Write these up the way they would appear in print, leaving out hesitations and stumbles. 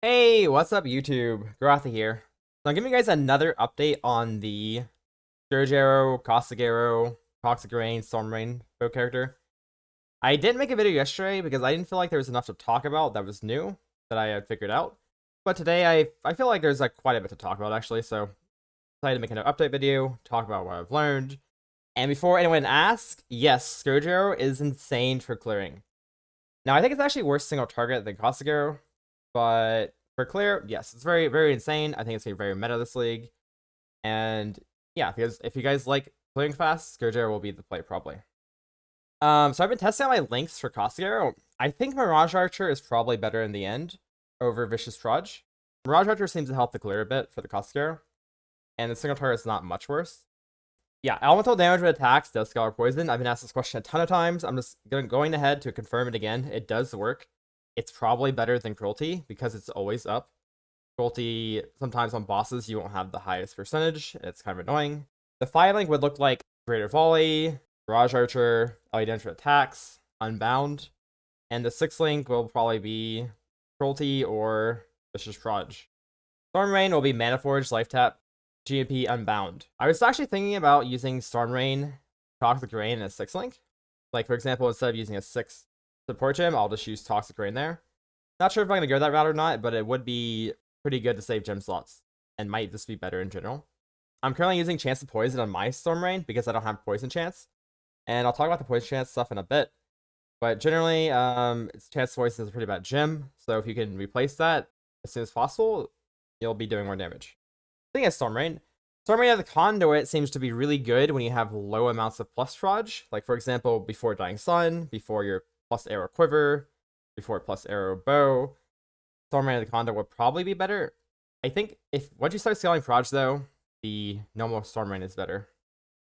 Hey, what's up YouTube? Goratha here. So I'm giving you guys another update on the Scourge Arrow, Caustic Arrow, Toxic Rain, Storm Rain bow character. I didn't make a video yesterday because I didn't feel like there was enough to talk about that was new that I had figured out. But today I feel like there's like quite a bit to talk about actually, so I decided to make an update video, talk about what I've learned. And before anyone asks, yes, Scourge Arrow is insane for clearing. Now I think it's actually worse single target than Caustic Arrow, but for clear, yes, it's very, very insane. I think it's very meta this league. And yeah, because if you guys like playing fast, Scourge Arrow will be the play probably. So I've been testing out my links for Caustic Arrow. I think Mirage Archer is probably better in the end over Vicious Trudge. Mirage Archer seems to help the clear a bit for the Caustic Arrow, and the single target is not much worse. Yeah, elemental damage with attacks does scour poison. I've been asked this question a ton of times. I'm just going ahead to confirm it again. It does work. It's probably better than cruelty because it's always up. Cruelty, sometimes on bosses, you won't have the highest percentage. It's kind of annoying. The 5-link would look like Greater Volley, Barrage Archer, Identity Attacks, Unbound. And the 6-link will probably be Cruelty or Vicious Proj. Storm Rain will be Mana Forge, Life Tap, GMP Unbound. I was actually thinking about using Storm Rain, Toxic Rain, and a 6-link. Like, for example, instead of using a 6 support gem, I'll just use Toxic Rain there. Not sure if I'm going to go that route or not, but it would be pretty good to save gem slots, and might just be better in general. I'm currently using Chance of Poison on my Storm Rain because I don't have Poison Chance, and I'll talk about the Poison Chance stuff in a bit. But generally, Chance of Poison is a pretty bad gem, so if you can replace that as soon as possible, you'll be doing more damage. I think it's Storm Rain. Storm Rain of the Conduit seems to be really good when you have low amounts of plus Troj. Like, for example, before Dying Sun, before your plus arrow quiver, before plus arrow bow. Storm Rain of the Conduit would probably be better. I think if once you start scaling Proj, though, the normal Storm Rain is better.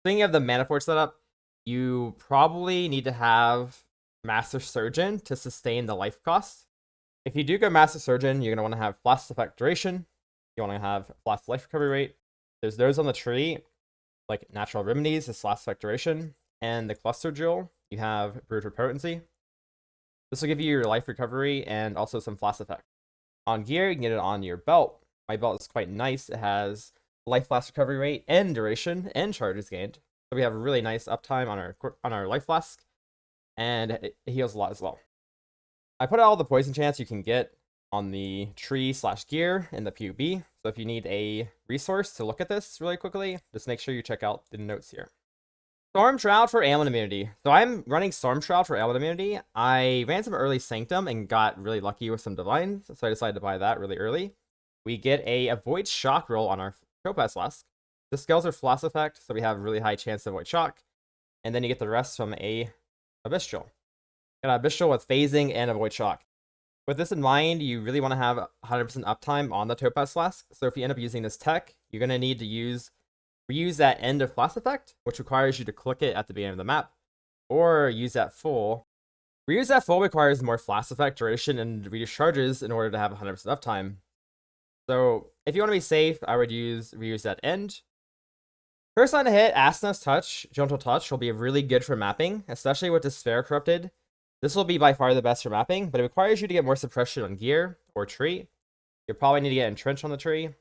Thinking of the Mana Forge setup, you probably need to have Master Surgeon to sustain the life cost. If you do go Master Surgeon, you're going to want to have Blast Effect Duration. You want to have Blast Life Recovery Rate. There's those on the tree, like Natural Remedies, is Blast Effect Duration. And the Cluster Jewel, you have Brutal Potency. This will give you your life recovery and also some Blast Effect. On gear, you can get it on your belt. My belt is quite nice. It has life blast recovery rate and duration and charges gained. So we have a really nice uptime on our life flask, and it heals a lot as well. I put all the poison chance you can get on the tree/gear in the PUB. So if you need a resource to look at this really quickly, just make sure you check out the notes here. Storm Shroud for Ailment Immunity. So I'm running Storm Shroud for Ailment Immunity. I ran some early Sanctum and got really lucky with some Divines, so I decided to buy that really early. We get a Avoid Shock roll on our Topaz Flask. The scales are Flask effect, so we have a really high chance to avoid shock. And then you get the rest from a Abyssal. Got an Abyssal with phasing and avoid shock. With this in mind, you really want to have 100% uptime on the Topaz Flask. So if you end up using this tech, you're going to need to reuse that end of Flask effect, which requires you to click it at the beginning of the map, or use that full. Reuse that full requires more Flask effect duration and reduce charges in order to have 100% uptime. So if you want to be safe, I would reuse that end. First line to hit, Asna's Touch, Gentle Touch will be really good for mapping, especially with the Sphere Corrupted. This will be by far the best for mapping, but it requires you to get more suppression on gear or tree. You'll probably need to get entrenched on the tree.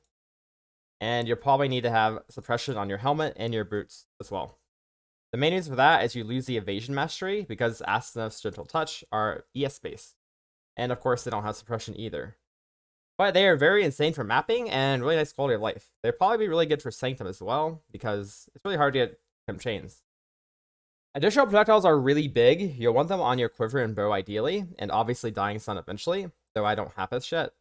And you'll probably need to have suppression on your helmet and your boots as well. The main reason for that is you lose the evasion mastery because Asna's Gentle Touch are ES based. And of course, they don't have suppression either. But they are very insane for mapping and really nice quality of life. They'd probably be really good for Sanctum as well because it's really hard to get Temp Chains. Additional projectiles are really big. You'll want them on your quiver and bow ideally, and obviously Dying Sun eventually, though I don't have this yet.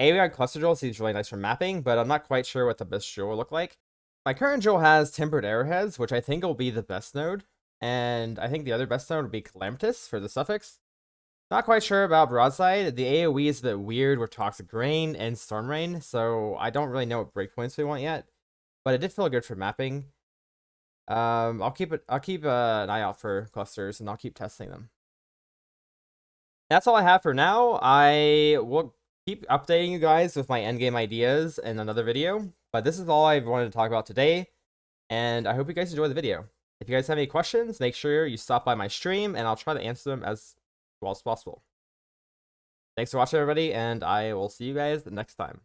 AOI Cluster Jewel seems really nice for mapping, but I'm not quite sure what the best jewel will look like. My current jewel has Tempered Arrowheads, which I think will be the best node, and I think the other best node would be Calamitous for the suffix. Not quite sure about Broadside. The AoE is a bit weird with Toxic Rain and Storm Rain, so I don't really know what breakpoints we want yet, but it did feel good for mapping. I'll keep an eye out for clusters, and I'll keep testing them. That's all I have for now. I will keep updating you guys with my endgame ideas in another video, but this is all I wanted to talk about today, and I hope you guys enjoy the video. If you guys have any questions, make sure you stop by my stream, and I'll try to answer them as well as possible. Thanks for watching, everybody, and I will see you guys next time.